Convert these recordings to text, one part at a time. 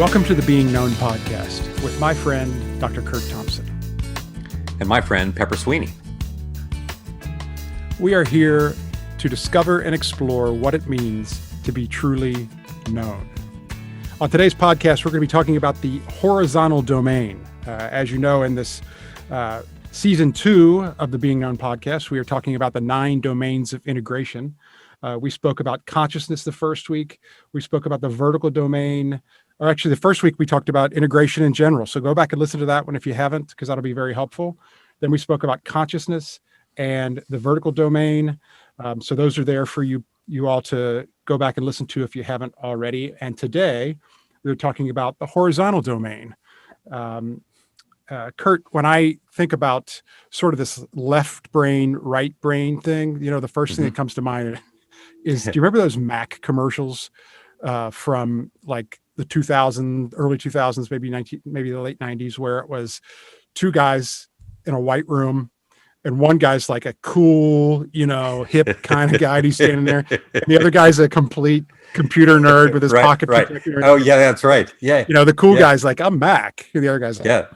Welcome to the Being Known podcast with my friend, Dr. Curt Thompson. And my friend, Pepper Sweeney. We are here to discover and explore what it means to be truly known. On today's podcast, we're going to be talking about the horizontal domain. As you know, in this season 2 of the Being Known podcast, we are talking about the 9 domains of integration. We spoke about consciousness the first week. We spoke about the vertical domain. Or actually, the first week we talked about integration in general. So go back and listen to that one if you haven't, because that'll be very helpful. Then we spoke about consciousness and the vertical domain. So those are there for you all to go back and listen to if you haven't already. And today we're talking about the horizontal domain. Curt, when I think about sort of this left brain, right brain thing, the first thing that comes to mind is, do you remember those Mac commercials from like the early 2000s, maybe the late 90s, where it was 2 guys in a white room and one guy's like a cool, hip kind of guy, and he's standing there, and the other guy's a complete computer nerd with his pocket protector. Oh yeah, that's right. Yeah. The cool guy's like, I'm Mac. And the other guy's like,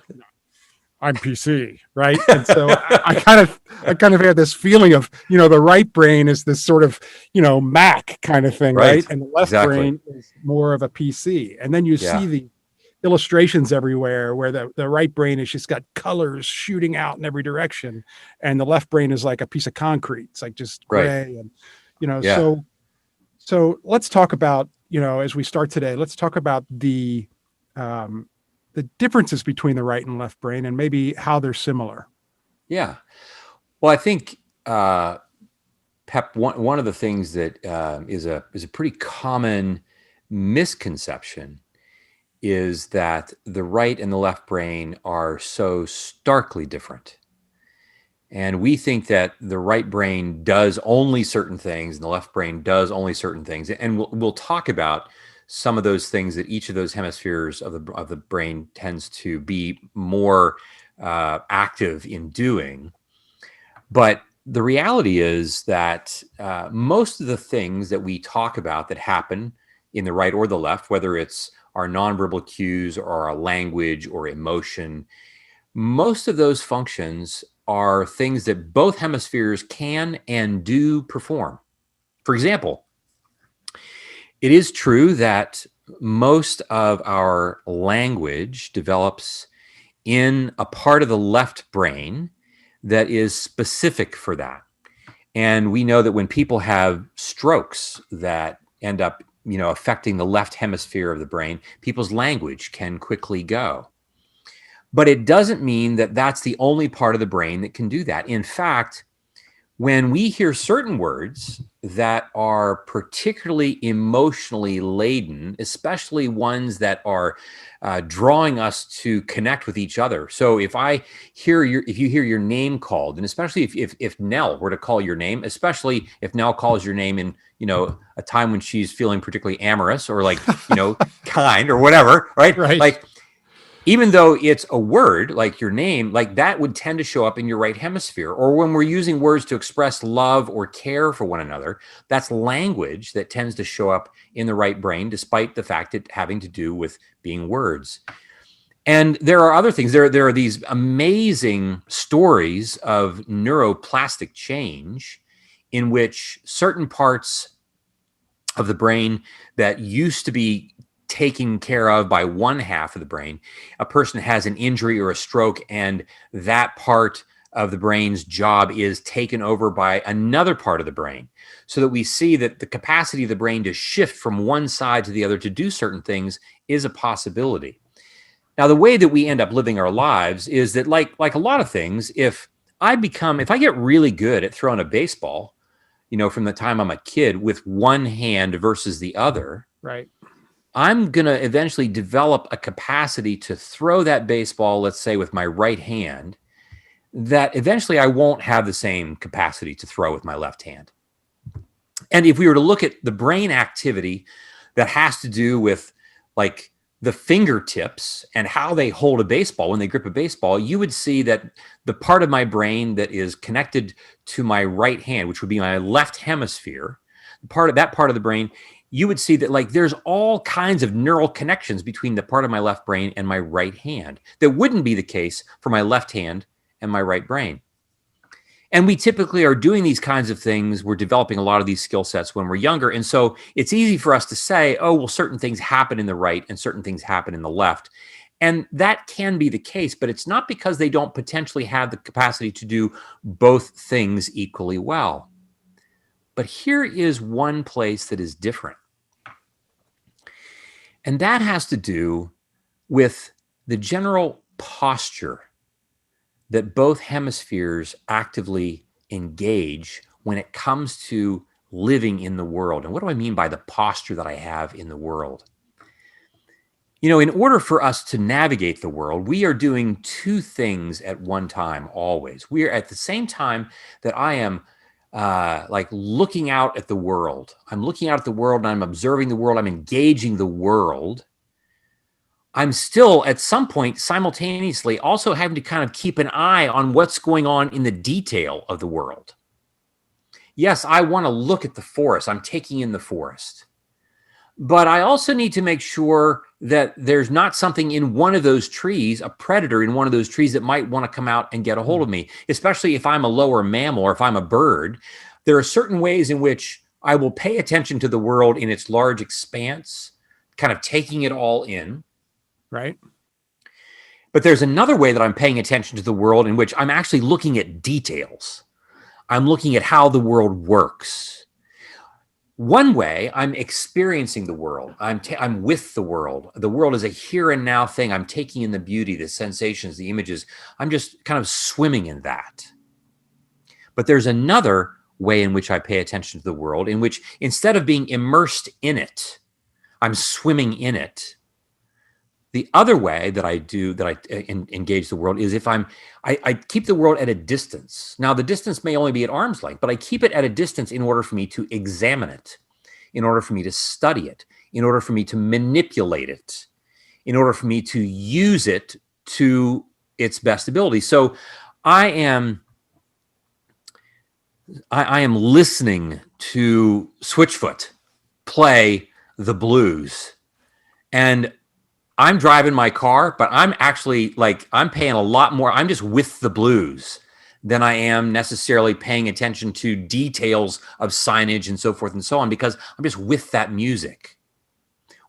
I'm PC, right? And so I kind of had this feeling of, the right brain is this sort of, Mac kind of thing, right? And the left brain is more of a PC. And then you see the illustrations everywhere where the right brain is just got colors shooting out in every direction, and the left brain is like a piece of concrete. It's like just gray, and So let's talk about, as we start today, let's talk about the differences between the right and left brain and maybe how they're similar. Yeah. Well, I think, Pep, one of the things that is a pretty common misconception is that the right and the left brain are so starkly different. And we think that the right brain does only certain things and the left brain does only certain things. And we'll talk about some of those things that each of those hemispheres of the brain tends to be more active in doing. But the reality is that most of the things that we talk about that happen in the right or the left, whether it's our nonverbal cues or our language or emotion, most of those functions are things that both hemispheres can and do perform. For example, it is true that most of our language develops in a part of the left brain that is specific for that. And we know that when people have strokes that end up, affecting the left hemisphere of the brain, people's language can quickly go. But it doesn't mean that that's the only part of the brain that can do that. In fact, when we hear certain words that are particularly emotionally laden, especially ones that are drawing us to connect with each other. So if you hear your name called, and especially if Nell were to call your name, especially if Nell calls your name in, a time when she's feeling particularly amorous or like, kind or whatever, right? Like, even though it's a word like your name, like that would tend to show up in your right hemisphere. Or when we're using words to express love or care for one another, that's language that tends to show up in the right brain, despite the fact it having to do with being words. And there are other things. There are these amazing stories of neuroplastic change in which certain parts of the brain that used to be taken care of by one half of the brain, a person has an injury or a stroke, and that part of the brain's job is taken over by another part of the brain, so that we see that the capacity of the brain to shift from one side to the other to do certain things is a possibility. Now, the way that we end up living our lives is that, like a lot of things, if I get really good at throwing a baseball, from the time I'm a kid with one hand versus the other, right, I'm going to eventually develop a capacity to throw that baseball, let's say, with my right hand, that eventually I won't have the same capacity to throw with my left hand. And if we were to look at the brain activity that has to do with like the fingertips and how they hold a baseball when they grip a baseball, you would see that the part of my brain that is connected to my right hand, which would be my left hemisphere, that part of the brain you would see that like there's all kinds of neural connections between the part of my left brain and my right hand that wouldn't be the case for my left hand and my right brain. And we typically are doing these kinds of things. We're developing a lot of these skill sets when we're younger. And so it's easy for us to say, oh, well, certain things happen in the right and certain things happen in the left. And that can be the case, but it's not because they don't potentially have the capacity to do both things equally well. But here is one place that is different. And that has to do with the general posture that both hemispheres actively engage when it comes to living in the world. And what do I mean by the posture that I have in the world? You know, in order for us to navigate the world, we are doing two things at one time, always. We are at the same time that I am like looking out at the world. I'm looking out at the world and I'm observing the world. I'm engaging the world. I'm still at some point simultaneously also having to kind of keep an eye on what's going on in the detail of the world. Yes, I want to look at the forest. I'm taking in the forest. But I also need to make sure that there's not something in one of those trees, a predator in one of those trees that might want to come out and get a hold of me, especially if I'm a lower mammal or if I'm a bird. There are certain ways in which I will pay attention to the world in its large expanse, kind of taking it all in. Right. But there's another way that I'm paying attention to the world in which I'm actually looking at details. I'm looking at how the world works. One way, I'm experiencing the world. I'm with the world. The world is a here and now thing. I'm taking in the beauty, the sensations, the images. I'm just kind of swimming in that. But there's another way in which I pay attention to the world, in which instead of being immersed in it, I'm swimming in it. The other way that I engage the world is if I keep the world at a distance. Now, the distance may only be at arm's length, but I keep it at a distance in order for me to examine it, in order for me to study it, in order for me to manipulate it, in order for me to use it to its best ability. So I am listening to Switchfoot play the blues, and I'm driving my car, but I'm actually I'm paying a lot more. I'm just with the blues than I am necessarily paying attention to details of signage and so forth and so on, because I'm just with that music.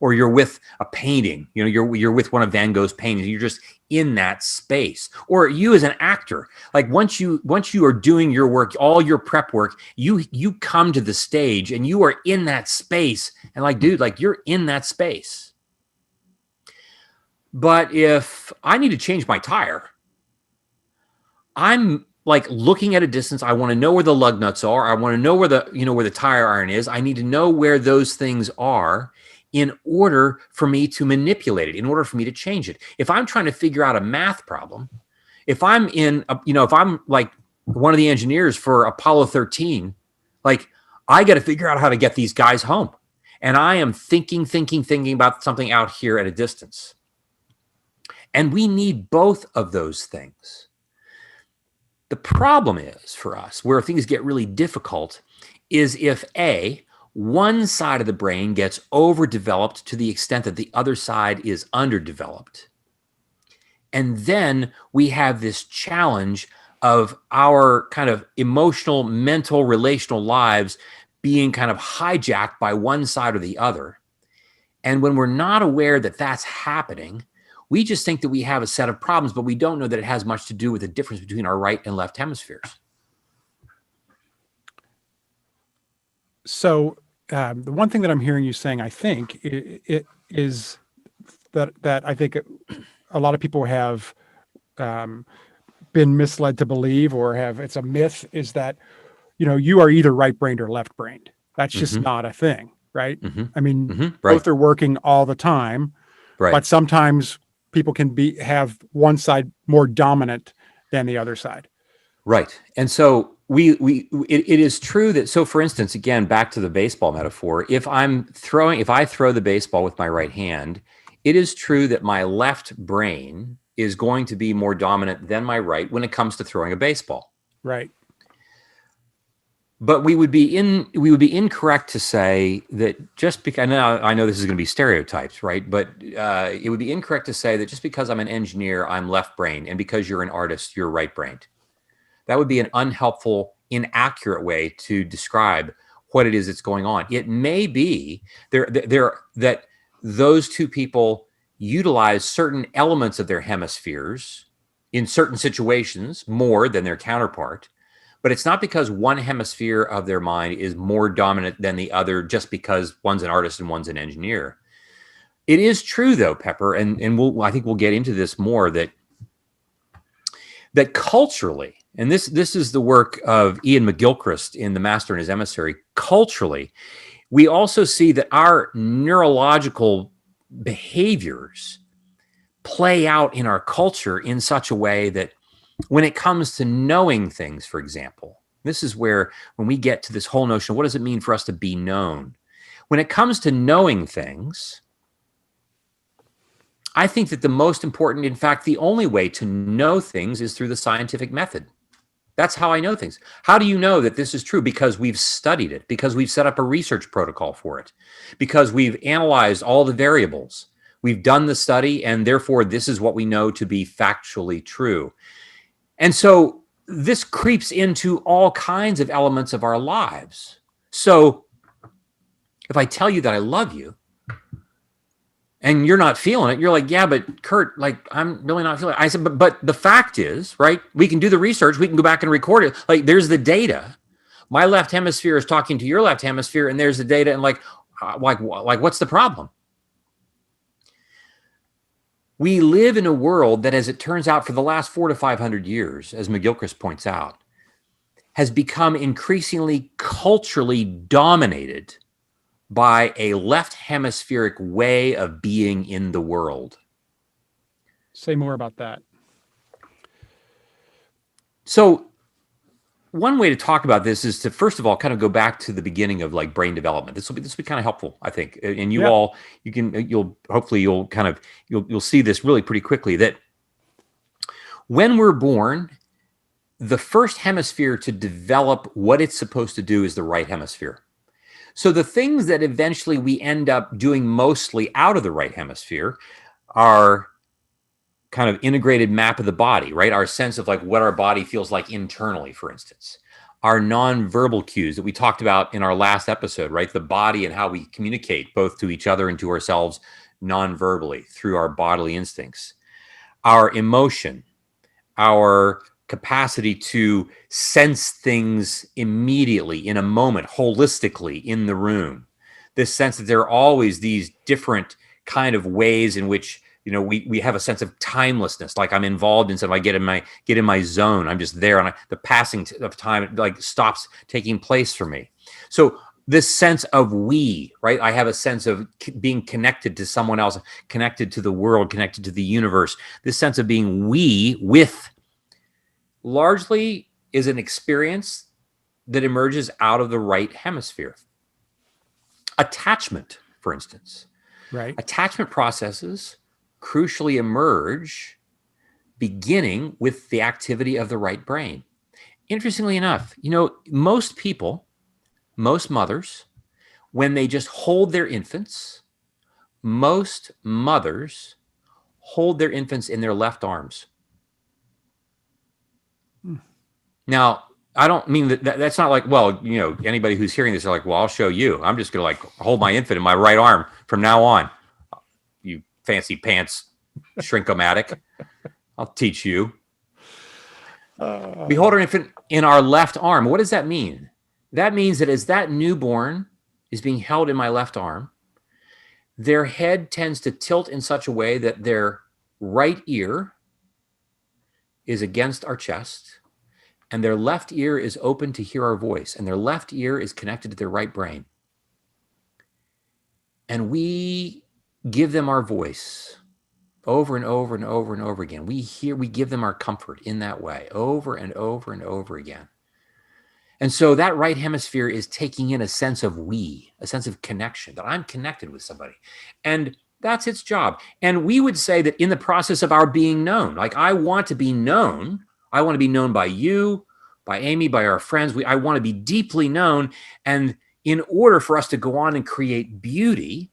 Or you're with a painting, you know, you're with one of Van Gogh's paintings. You're just in that space. Or you as an actor, like once you are doing your work, all your prep work, you come to the stage and you are in that space. And dude, you're in that space. But if I need to change my tire, I'm looking at a distance. I want to know where the lug nuts are. I want to know where the tire iron is. I need to know where those things are in order for me to manipulate it, in order for me to change it. If I'm trying to figure out a math problem, if I'm if I'm like one of the engineers for Apollo 13, I got to figure out how to get these guys home. And I am thinking about something out here at a distance. And we need both of those things. The problem is for us, where things get really difficult, is if one side of the brain gets overdeveloped to the extent that the other side is underdeveloped. And then we have this challenge of our kind of emotional, mental, relational lives being kind of hijacked by one side or the other. And when we're not aware that that's happening, we just think that we have a set of problems, but we don't know that it has much to do with the difference between our right and left hemispheres. So the one thing that I'm hearing you saying, I think, it is that I think a lot of people have been misled to believe, or it's a myth, is that, you are either right-brained or left-brained. That's just not a thing, right? I mean, both are working all the time, but sometimes people can have one side more dominant than the other side. Right. And so it is true that, so for instance, again, back to the baseball metaphor, if I throw the baseball with my right hand, it is true that my left brain is going to be more dominant than my right when it comes to throwing a baseball. Right. But we would be incorrect to say that just because, now I know this is going to be stereotypes, right? But it would be incorrect to say that just because I'm an engineer, I'm left-brained, and because you're an artist, you're right-brained. That would be an unhelpful, inaccurate way to describe what it is that's going on. It may be that those two people utilize certain elements of their hemispheres in certain situations more than their counterpart. But it's not because one hemisphere of their mind is more dominant than the other just because one's an artist and one's an engineer. It is true, though, Pepper, and I think we'll get into this more, that culturally, and this is the work of Ian McGilchrist in The Master and His Emissary, culturally, we also see that our neurological behaviors play out in our culture in such a way that when it comes to knowing things, for example, this is where, when we get to this whole notion of what does it mean for us to be known? When it comes to knowing things, I think that the most important, in fact, the only way to know things is through the scientific method. That's how I know things. How do you know that this is true? Because we've studied it, because we've set up a research protocol for it, because we've analyzed all the variables. We've done the study, and therefore this is what we know to be factually true. And so this creeps into all kinds of elements of our lives. So if I tell you that I love you and you're not feeling it, you're like, yeah, but Curt, like, I'm really not feeling it. I said, but the fact is, right, we can do the research. We can go back and record it. Like, there's the data. My left hemisphere is talking to your left hemisphere, and there's the data. And like what's the problem? We live in a world that, as it turns out, for the last 400 to 500 years, as McGilchrist points out, has become increasingly culturally dominated by a left hemispheric way of being in the world. Say more about that. So one way to talk about this is to, first of all, kind of go back to the beginning of like brain development. This will be kind of helpful, I think. And you'll see this really pretty quickly, that when we're born, the first hemisphere to develop what it's supposed to do is the right hemisphere. So the things that eventually we end up doing mostly out of the right hemisphere are kind of integrated map of the body, right? Our sense of like what our body feels like internally, for instance. Our nonverbal cues that we talked about in our last episode, right? The body and how we communicate both to each other and to ourselves nonverbally through our bodily instincts. Our emotion, our capacity to sense things immediately, in a moment, holistically in the room. This sense that there are always these different kind of ways in which, you know, we have a sense of timelessness. Like, I'm involved in something. I get in my zone. I'm just there, and the passing of time like stops taking place for me. So this sense of we, right? I have a sense of being connected to someone else, connected to the world, connected to the universe. This sense of being we with largely is an experience that emerges out of the right hemisphere. Attachment, for instance. Right. Attachment processes crucially emerge beginning with the activity of the right brain. Interestingly enough, you know, most people, most mothers, when they just hold their infants, most mothers hold their infants in their left arms. Now, I don't mean that's not like, well, you know, anybody who's hearing this are like, well, I'll show you. I'm just going to like hold my infant in my right arm from now on. You fancy pants shrinkomatic. I'll teach you. We hold our infant in our left arm. What does that mean? That means that as that newborn is being held in my left arm, their head tends to tilt in such a way that their right ear is against our chest, and their left ear is open to hear our voice, and their left ear is connected to their right brain. And we give them our voice over and over and over and over again. We give them our comfort in that way, over and over and over again. And so that right hemisphere is taking in a sense of we, a sense of connection, that I'm connected with somebody. And that's its job. And we would say that in the process of our being known, like, I want to be known. I want to be known by you, by Amy, by our friends. I want to be deeply known. And in order for us to go on and create beauty,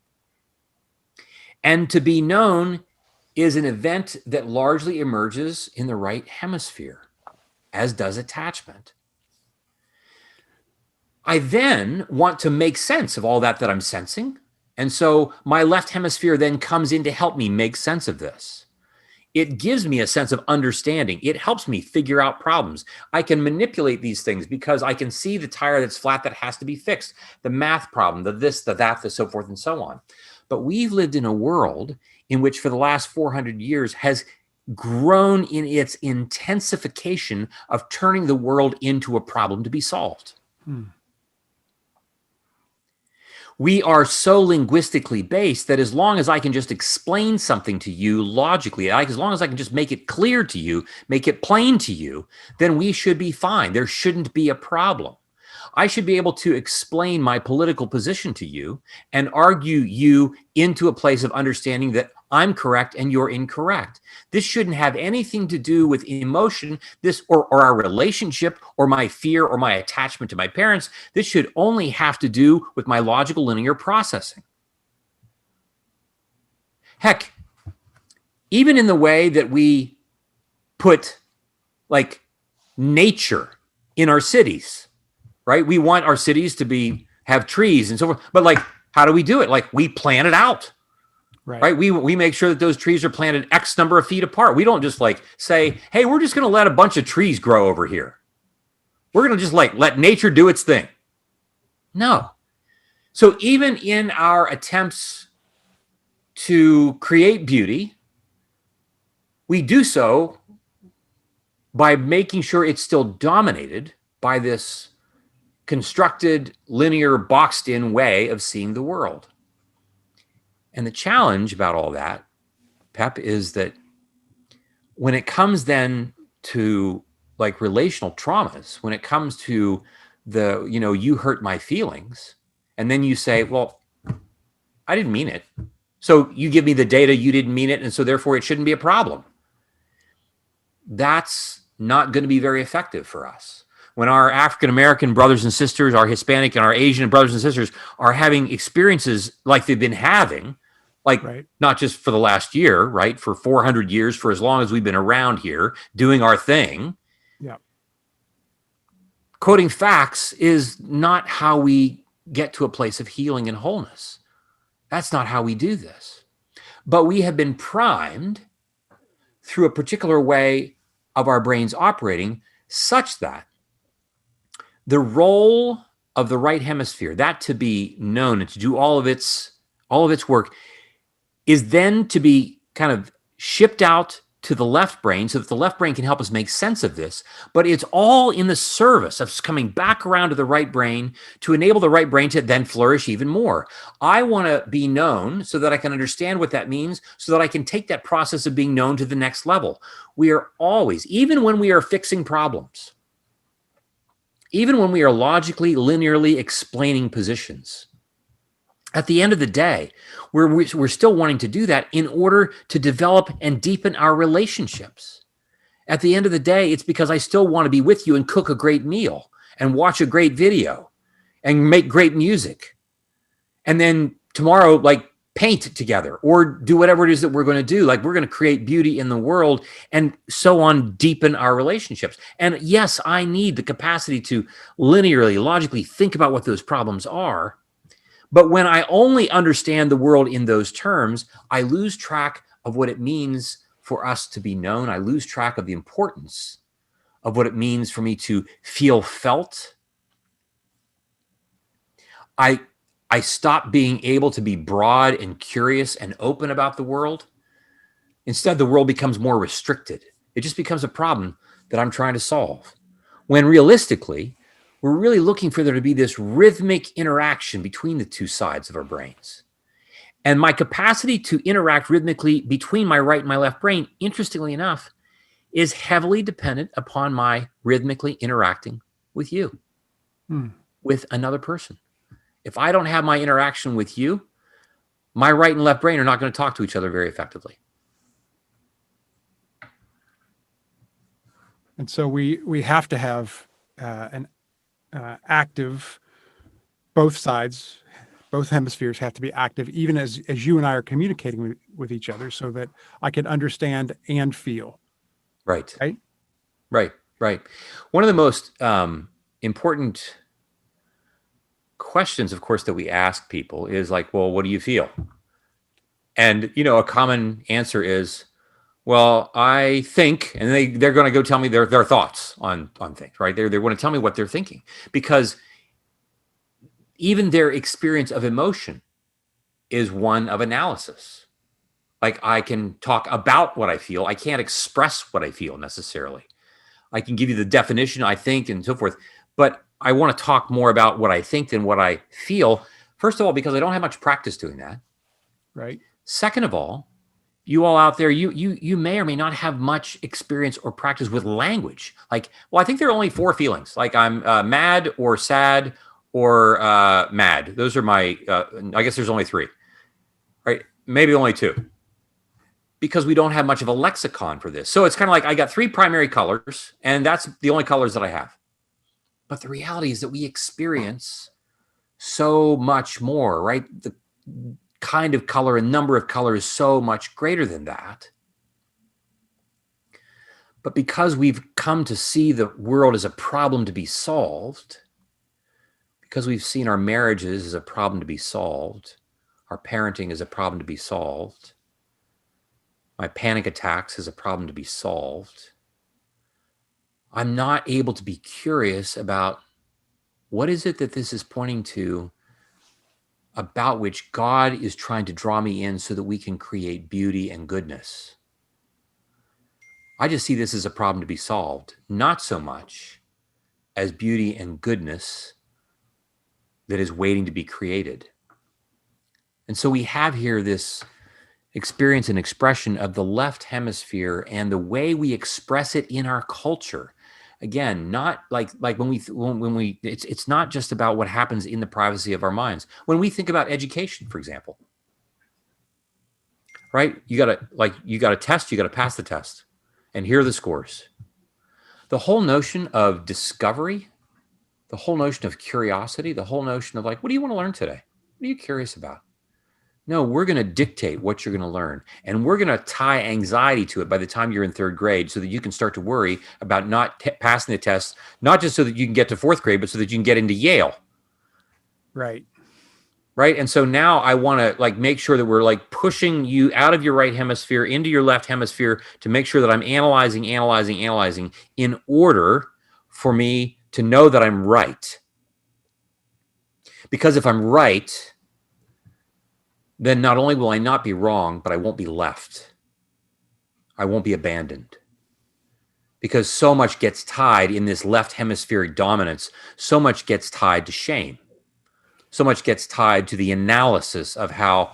and to be known is an event that largely emerges in the right hemisphere, as does attachment. I then want to make sense of all that I'm sensing. And so my left hemisphere then comes in to help me make sense of this. It gives me a sense of understanding. It helps me figure out problems. I can manipulate these things because I can see the tire that's flat that has to be fixed, the math problem, the this, the that, the so forth and so on. But we've lived in a world in which for the last 400 years has grown in its intensification of turning the world into a problem to be solved. We are so linguistically based that as long as I can just explain something to you logically, as long as I can just make it clear to you, make it plain to you, then we should be fine. There shouldn't be a problem. I should be able to explain my political position to you and argue you into a place of understanding that I'm correct and you're incorrect. This shouldn't have anything to do with emotion, or our relationship or my fear or my attachment to my parents. This should only have to do with my logical linear processing. Heck, even in the way that we put like nature in our cities, right? We want our cities to have trees and so forth, but like, how do we do it? Like, we plan it out, right? We make sure that those trees are planted X number of feet apart. We don't just like say, hey, we're just going to let a bunch of trees grow over here. We're going to just like let nature do its thing. No. So even in our attempts to create beauty, we do so by making sure it's still dominated by this constructed, linear, boxed-in way of seeing the world. And the challenge about all that, Pep, is that when it comes then to like relational traumas, when it comes to you hurt my feelings, and then you say, well, I didn't mean it. So you give me the data, you didn't mean it, and so therefore it shouldn't be a problem. That's not going to be very effective for us. When our African-American brothers and sisters, our Hispanic and our Asian brothers and sisters are having experiences like they've been having, like not just for the last year, right? For 400 years, for as long as we've been around here doing our thing. Yeah. Quoting facts is not how we get to a place of healing and wholeness. That's not how we do this. But we have been primed through a particular way of our brains operating such that the role of the right hemisphere, that to be known and to do all of its work, is then to be kind of shipped out to the left brain so that the left brain can help us make sense of this. But it's all in the service of coming back around to the right brain to enable the right brain to then flourish even more. I want to be known so that I can understand what that means, so that I can take that process of being known to the next level. We are always, even when we are fixing problems, even when we are logically, linearly explaining positions, at the end of the day, we're still wanting to do that in order to develop and deepen our relationships. At the end of the day, it's because I still want to be with you and cook a great meal and watch a great video and make great music. And then tomorrow, like, paint together or do whatever it is that we're going to do. Like, we're going to create beauty in the world and so on, deepen our relationships. And yes, I need the capacity to linearly, logically think about what those problems are. But when I only understand the world in those terms, I lose track of what it means for us to be known. I lose track of the importance of what it means for me to feel felt. I stop being able to be broad and curious and open about the world. Instead, the world becomes more restricted. It just becomes a problem that I'm trying to solve. When realistically, we're really looking for there to be this rhythmic interaction between the two sides of our brains. And my capacity to interact rhythmically between my right and my left brain, interestingly enough, is heavily dependent upon my rhythmically interacting with you, with another person. If I don't have my interaction with you, my right and left brain are not going to talk to each other very effectively. And so we have to have an active, both sides, both hemispheres have to be active, even as you and I are communicating with each other, so that I can understand and feel. Right. Right. Right. Right. One of the most important questions, of course, that we ask people is like, well, what do you feel? And, a common answer is, well, I think, and they're going to go tell me their thoughts on things, right? They want to tell me what they're thinking, because even their experience of emotion is one of analysis. Like, I can talk about what I feel. I can't express what I feel necessarily. I can give you the definition, I think, and so forth. But I want to talk more about what I think than what I feel. First of all, because I don't have much practice doing that. Right. Second of all, you all out there, you may or may not have much experience or practice with language. Like, well, I think there are only 4 feelings. Like, I'm mad or sad or mad. Those are my, I guess there's only 3, right? Maybe only 2, because we don't have much of a lexicon for this. So it's kind of like I got 3 primary colors, and that's the only colors that I have. But the reality is that we experience so much more, right? The kind of color and number of colors is so much greater than that. But because we've come to see the world as a problem to be solved, because we've seen our marriages as a problem to be solved, our parenting as a problem to be solved, my panic attacks as a problem to be solved, I'm not able to be curious about what is it that this is pointing to, about which God is trying to draw me in so that we can create beauty and goodness. I just see this as a problem to be solved, not so much as beauty and goodness that is waiting to be created. And so we have here this experience and expression of the left hemisphere and the way we express it in our culture. Again, not like when we it's not just about what happens in the privacy of our minds. When we think about education, for example, right? You got a test, you got to pass the test, and here are the scores. The whole notion of discovery, the whole notion of curiosity, the whole notion of like, what do you want to learn today? What are you curious about? No, we're going to dictate what you're going to learn. And we're going to tie anxiety to it by the time you're in 3rd grade, so that you can start to worry about not passing the test, not just so that you can get to 4th grade, but so that you can get into Yale. Right. Right. And so now I want to like make sure that we're like pushing you out of your right hemisphere into your left hemisphere to make sure that I'm analyzing in order for me to know that I'm right. Because if I'm right, then not only will I not be wrong, but I won't be left. I won't be abandoned. Because so much gets tied in this left hemispheric dominance, so much gets tied to shame. So much gets tied to the analysis of how,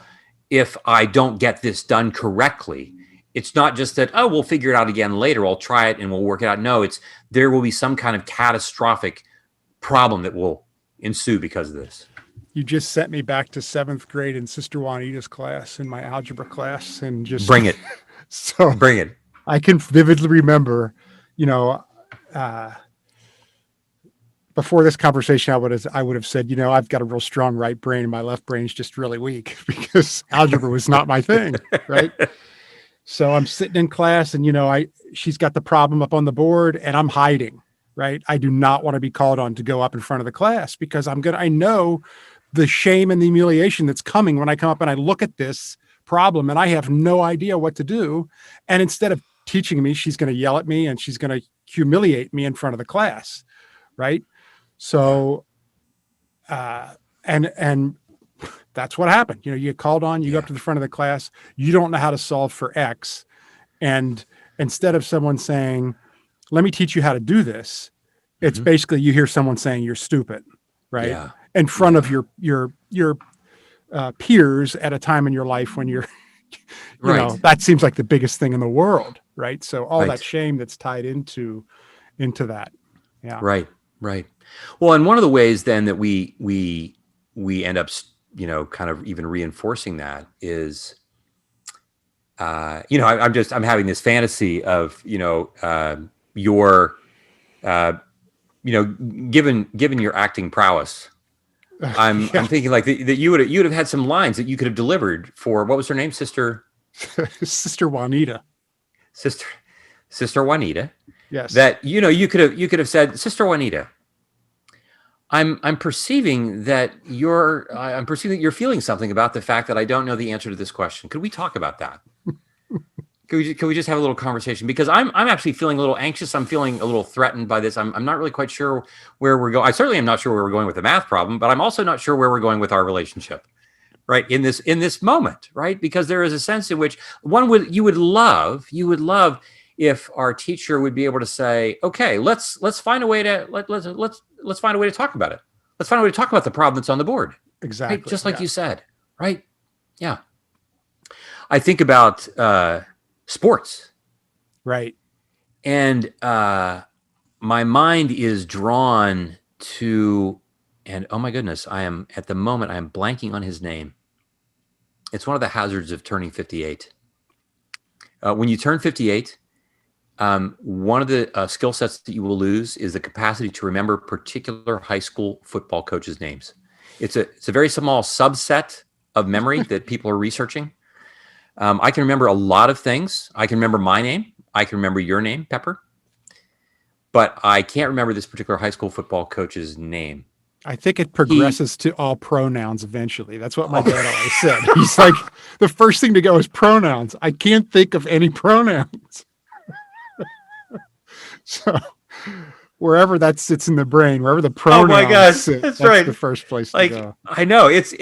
if I don't get this done correctly, it's not just that, oh, we'll figure it out again later, I'll try it and we'll work it out. No, there will be some kind of catastrophic problem that will ensue because of this. You just sent me back to 7th grade in Sister Juanita's class, in my algebra class, and just bring it. So bring it. I can vividly remember, before this conversation, I would have said, I've got a real strong right brain and my left brain is just really weak, because algebra was not my thing, right? So I'm sitting in class, and she's got the problem up on the board, and I'm hiding, right? I do not want to be called on to go up in front of the class, because I know the shame and the humiliation that's coming when I come up and I look at this problem and I have no idea what to do. And instead of teaching me, she's going to yell at me and she's going to humiliate me in front of the class, right? So, and that's what happened. You get called on, you go up to the front of the class, you don't know how to solve for X. And instead of someone saying, let me teach you how to do this, it's basically you hear someone saying you're stupid, right? Yeah. In front of your peers at a time in your life when you're, that seems like the biggest thing in the world, right? So all that shame that's tied into that. Yeah. Right. Well, and one of the ways then that we end up, kind of even reinforcing that is, I'm having this fantasy of, your given your acting prowess, I'm thinking like that you would have had some lines that you could have delivered for, what was her name? Sister Juanita. Sister Juanita. Yes. That you could have said, Sister Juanita, I'm perceiving that you're feeling something about the fact that I don't know the answer to this question. Could we talk about that? Could we just have a little conversation? Because I'm actually feeling a little anxious. I'm feeling a little threatened by this. I'm not really quite sure where we're going. I certainly am not sure where we're going with the math problem, but I'm also not sure where we're going with our relationship, right? In this moment, right? Because there is a sense in which you would love if our teacher would be able to say, okay, let's find a way to let's find a way to talk about it. Let's find a way to talk about the problem that's on the board. Exactly. Right? Just like you said, right? Yeah. I think about sports. Right. And my mind is drawn to, and oh my goodness, at the moment, I am blanking on his name. It's one of the hazards of turning 58. When you turn 58, one of the skill sets that you will lose is the capacity to remember particular high school football coaches' names. It's a very small subset of memory that people are researching. I can remember a lot of things. I can remember my name. I can remember your name, Pepper. But I can't remember this particular high school football coach's name. I think it progresses to all pronouns eventually. That's what my dad always said. He's like, the first thing to go is pronouns. I can't think of any pronouns. So wherever that sits in the brain, wherever the pronouns oh my gosh, sit, that's right. The first place like, to go. I know it's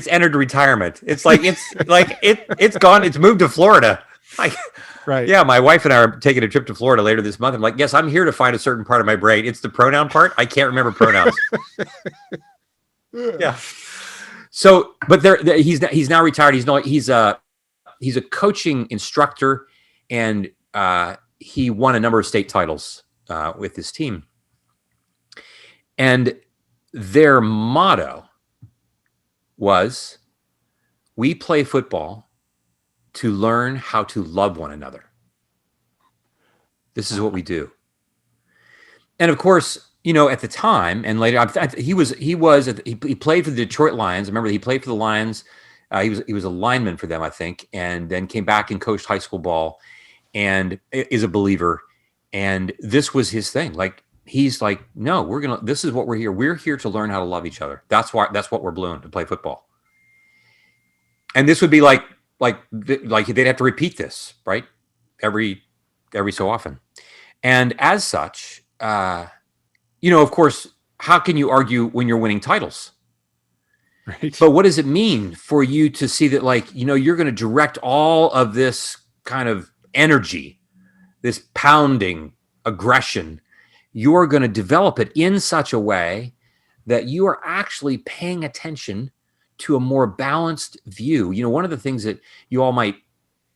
entered retirement. It's like it's gone. It's moved to Florida. Like, right. Yeah, my wife and I are taking a trip to Florida later this month. I'm like, yes, I'm here to find a certain part of my brain. It's the pronoun part. I can't remember pronouns. Yeah. So, but he's now retired. He's a coaching instructor, and he won a number of state titles with his team. And their motto was, we play football to learn how to love one another. This is what we do. And of course, at the time and later, he played for the Detroit Lions. I remember he played for the Lions. He was a lineman for them, I think, and then came back and coached high school ball, and is a believer. And this was his thing. Like, he's like, no, this is what we're here. We're here to learn how to love each other. That's what we're blown to play football. And this would be like they'd have to repeat this, right? Every so often. And as such, of course, how can you argue when you're winning titles? Right. But what does it mean for you to see that, you're going to direct all of this kind of energy, this pounding aggression, you're going to develop it in such a way that you are actually paying attention to a more balanced view. One of the things that you all might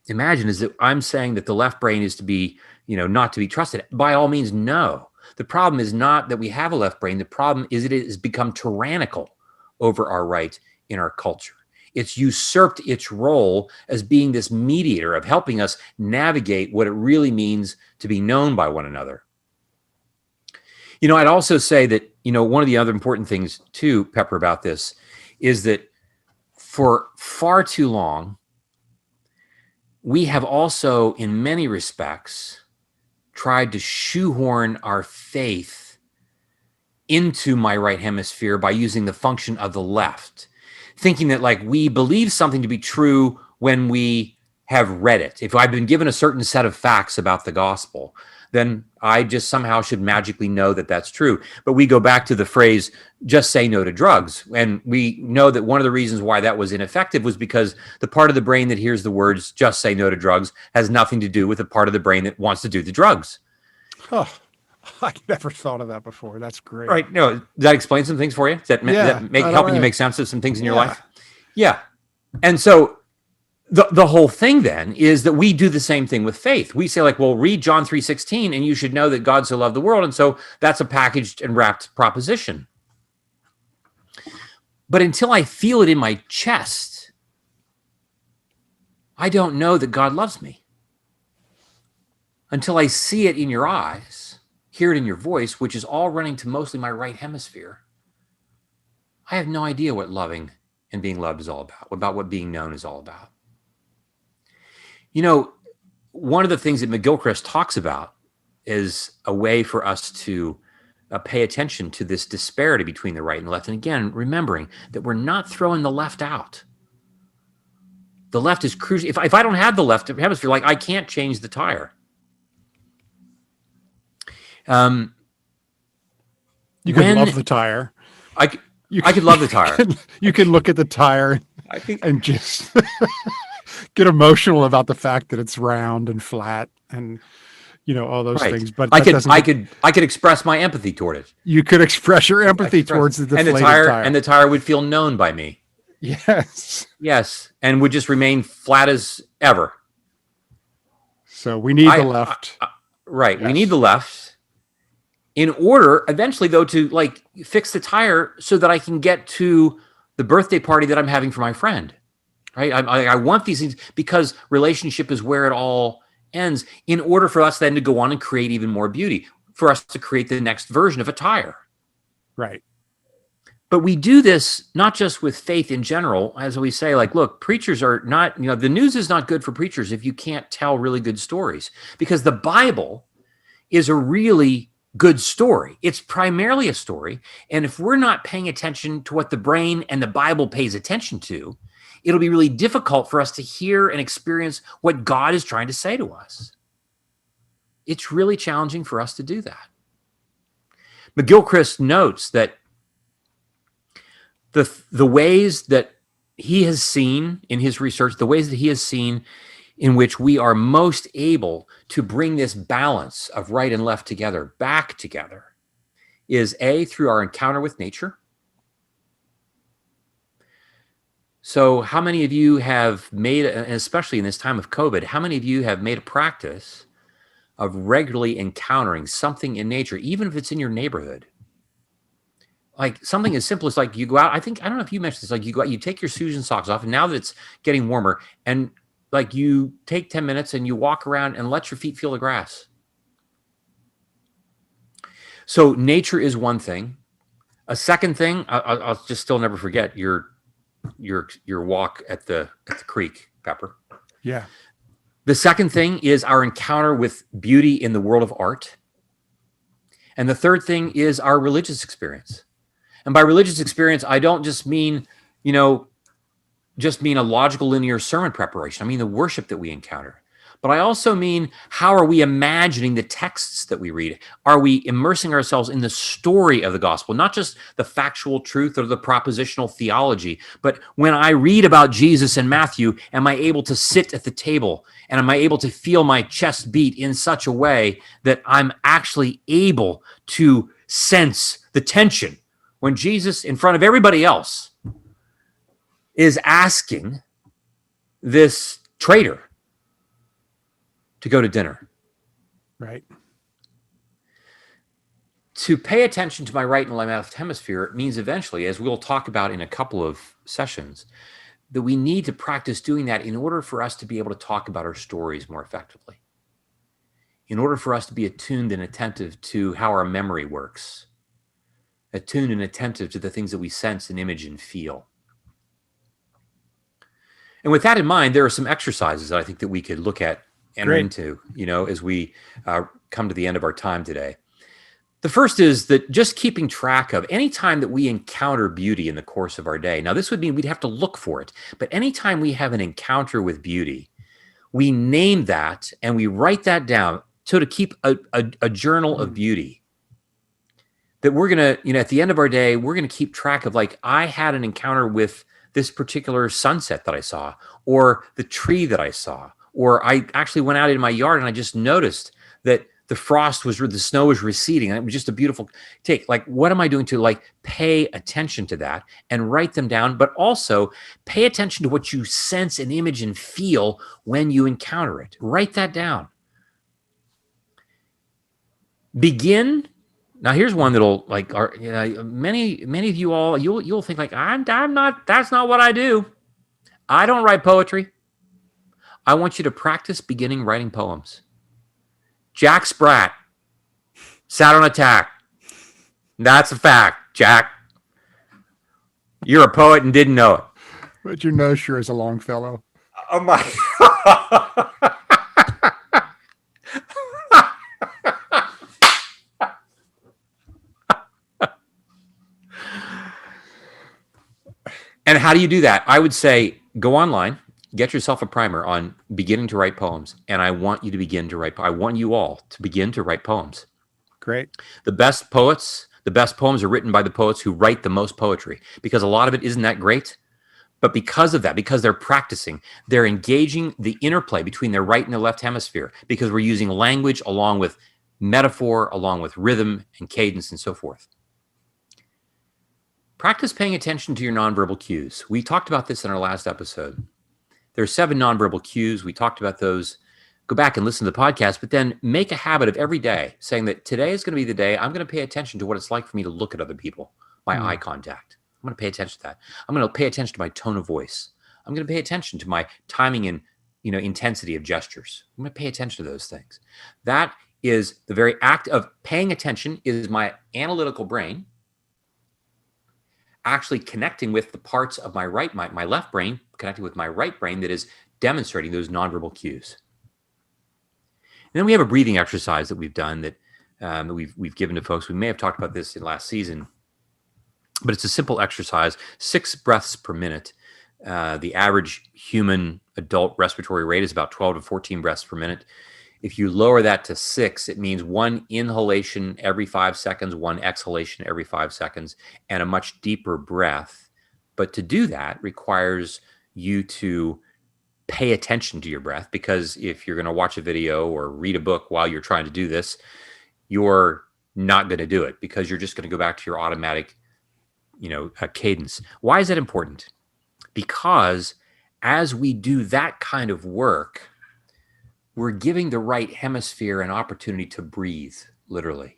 imagine is that I'm saying that the left brain is to be, not to be trusted. By all means, no. The problem is not that we have a left brain. The problem is it has become tyrannical over our right in our culture. It's usurped its role as being this mediator of helping us navigate what it really means to be known by one another. I'd also say that, one of the other important things too, Pepper, about this is that for far too long, we have also, in many respects, tried to shoehorn our faith into my right hemisphere by using the function of the left, thinking that we believe something to be true when we have read it. If I've been given a certain set of facts about the gospel, then I just somehow should magically know that that's true. But we go back to the phrase, just say no to drugs. And we know that one of the reasons why that was ineffective was because the part of the brain that hears the words, just say no to drugs, has nothing to do with the part of the brain that wants to do the drugs. Oh, I never thought of that before. That's great. Right. No, does that explain some things for you? Does that helping you make sense of some things in your life? Yeah. And so the whole thing then is that we do the same thing with faith. We say read John 3:16 and you should know that God so loved the world. And so that's a packaged and wrapped proposition. But until I feel it in my chest, I don't know that God loves me. Until I see it in your eyes, hear it in your voice, which is all running to mostly my right hemisphere, I have no idea what loving and being loved is all about what being known is all about. You know, one of the things that McGilchrist talks about is a way for us to pay attention to this disparity between the right and the left. And again, remembering that we're not throwing the left out. The left is crucial. If I don't have the left hemisphere, like I can't change the tire. You could love the tire. I could love the tire. You can look at the tire and just get emotional about the fact that it's round and flat and all those things. But I could express my empathy toward it. You could express your empathy towards the deflated tire. And the tire would feel known by me. Yes. And would just remain flat as ever. So we need the left. Right. Yes. We need the left in order eventually, though, to fix the tire so that I can get to the birthday party that I'm having for my friend. Right. I want these things because relationship is where it all ends, in order for us then to go on and create even more beauty, for us to create the next version of a tire. Right. But we do this not just with faith in general, as we say, look, preachers are not, the news is not good for preachers if you can't tell really good stories, because the Bible is a really good story. It's primarily a story. And if we're not paying attention to what the brain and the Bible pays attention to, it'll be really difficult for us to hear and experience what God is trying to say to us. It's really challenging for us to do that. McGilchrist notes that the ways that he has seen in his research, the ways that he has seen in which we are most able to bring this balance of right and left together, back together, is A, through our encounter with nature. So how many of you have made, especially in this time of COVID, how many of you have made a practice of regularly encountering something in nature, even if it's in your neighborhood? Like something as simple as you go out. I don't know if you mentioned this, you go out, you take your shoes and socks off, and now that it's getting warmer, and you take 10 minutes and you walk around and let your feet feel the grass. So nature is one thing. A second thing, I'll just still never forget your walk at the creek, Pepper. Yeah. The second thing is our encounter with beauty in the world of art. And the third thing is our religious experience. And by religious experience, I don't just mean, a logical linear sermon preparation. I mean the worship that we encounter. But I also mean, how are we imagining the texts that we read? Are we immersing ourselves in the story of the gospel, not just the factual truth or the propositional theology, but when I read about Jesus in Matthew, am I able to sit at the table and am I able to feel my chest beat in such a way that I'm actually able to sense the tension when Jesus, in front of everybody else, is asking this traitor to go to dinner? Right. To pay attention to my right and my left hemisphere means eventually, as we'll talk about in a couple of sessions, that we need to practice doing that in order for us to be able to talk about our stories more effectively, in order for us to be attuned and attentive to how our memory works, attuned and attentive to the things that we sense and image and feel. And with that in mind, there are some exercises that I think that we could look at, enter into, as we come to the end of our time today. The first is that just keeping track of any time that we encounter beauty in the course of our day. Now, this would mean we'd have to look for it, but anytime we have an encounter with beauty, we name that and we write that down. So to keep a journal of beauty, that we're going to, at the end of our day, we're going to keep track of, I had an encounter with this particular sunset that I saw, or the tree that I saw, or I actually went out in my yard and I just noticed that the snow was receding, and it was just a beautiful take. What am I doing to pay attention to that and write them down, but also pay attention to what you sense and image and feel when you encounter it. Write that down. Begin. Now, here's one that'll many of you all, you'll think I'm not, that's not what I do. I don't write poetry. I want you to practice beginning writing poems. Jack Sprat Sat on a tack. That's a fact, Jack. You're a poet and didn't know it. But your nose sure is a Longfellow. Oh my. And how do you do that? I would say go online, get yourself a primer on beginning to write poems. And I want you to begin to write. I want you all to begin to write poems. Great. The best poets, the best poems are written by the poets who write the most poetry, because a lot of it isn't that great. But because of that, because they're practicing, they're engaging the interplay between their right and their left hemisphere, because we're using language along with metaphor, along with rhythm and cadence and so forth. Practice paying attention to your nonverbal cues. We talked about this in our last episode. There are 7 nonverbal cues. We talked about those. Go back and listen to the podcast, but then make a habit of every day saying that today is going to be the day I'm going to pay attention to what it's like for me to look at other people, my eye contact. I'm going to pay attention to that. I'm going to pay attention to my tone of voice. I'm going to pay attention to my timing and intensity of gestures. I'm going to pay attention to those things. That is the very act of paying attention, is my analytical brain actually connecting with the parts of my left brain, connecting with my right brain that is demonstrating those nonverbal cues. And then we have a breathing exercise that we've done that we've given to folks. We may have talked about this in last season, but it's a simple exercise, 6 breaths per minute. The average human adult respiratory rate is about 12 to 14 breaths per minute. If you lower that to 6, it means 1 inhalation every 5 seconds, 1 exhalation every 5 seconds, and a much deeper breath. But to do that requires you to pay attention to your breath, because if you're going to watch a video or read a book while you're trying to do this, you're not going to do it, because you're just going to go back to your automatic cadence. Why is that important? Because as we do that kind of work, we're giving the right hemisphere an opportunity to breathe, literally.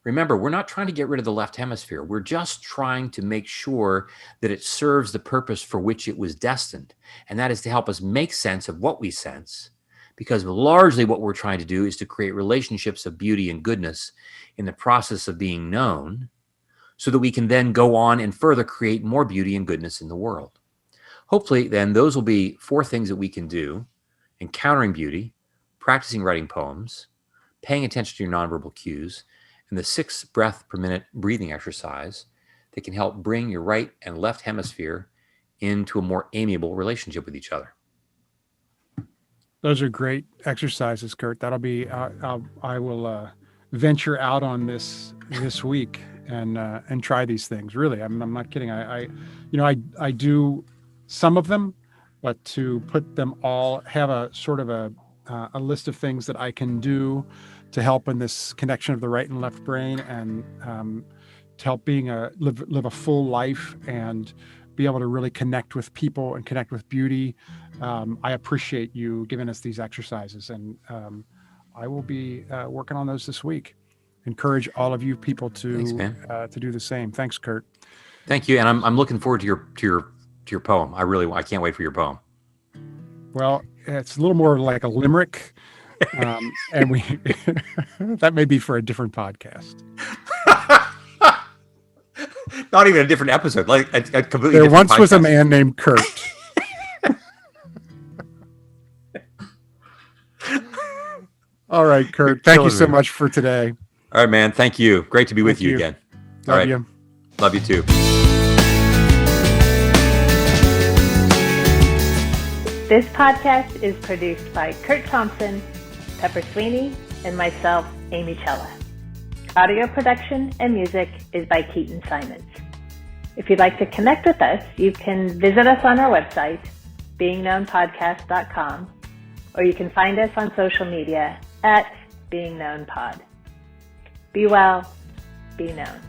Remember, we're not trying to get rid of the left hemisphere. We're just trying to make sure that it serves the purpose for which it was destined. And that is to help us make sense of what we sense, because largely what we're trying to do is to create relationships of beauty and goodness in the process of being known, so that we can then go on and further create more beauty and goodness in the world. Hopefully, then, those will be 4 things that we can do: encountering beauty, practicing writing poems, paying attention to your nonverbal cues, and the 6 breath per minute breathing exercise that can help bring your right and left hemisphere into a more amiable relationship with each other. Those are great exercises, Curt. That'll be, I will venture out on this week and try these things. Really, I'm not kidding. I do some of them, but to put them all, have a sort of a list of things that I can do to help in this connection of the right and left brain, and to help live a full life and be able to really connect with people and connect with beauty. I appreciate you giving us these exercises, and I will be working on those this week. Encourage all of you people to do the same. Thanks, Curt. Thank you, and I'm looking forward to your poem. I can't wait for your poem. Well, it's a little more like a limerick, and we that may be for a different podcast. Not even a different episode, like a completely. There different once podcast. was a man named Curt. All right, Curt. Thank you so much for today. All right, man. Thank you. Great to be with you again. All right. Love you. Love you too. This podcast is produced by Curt Thompson, Pepper Sweeney, and myself, Amy Chella. Audio production and music is by Keaton Simons. If you'd like to connect with us, you can visit us on our website, beingknownpodcast.com, or you can find us on social media at beingknownpod. Be well, be known.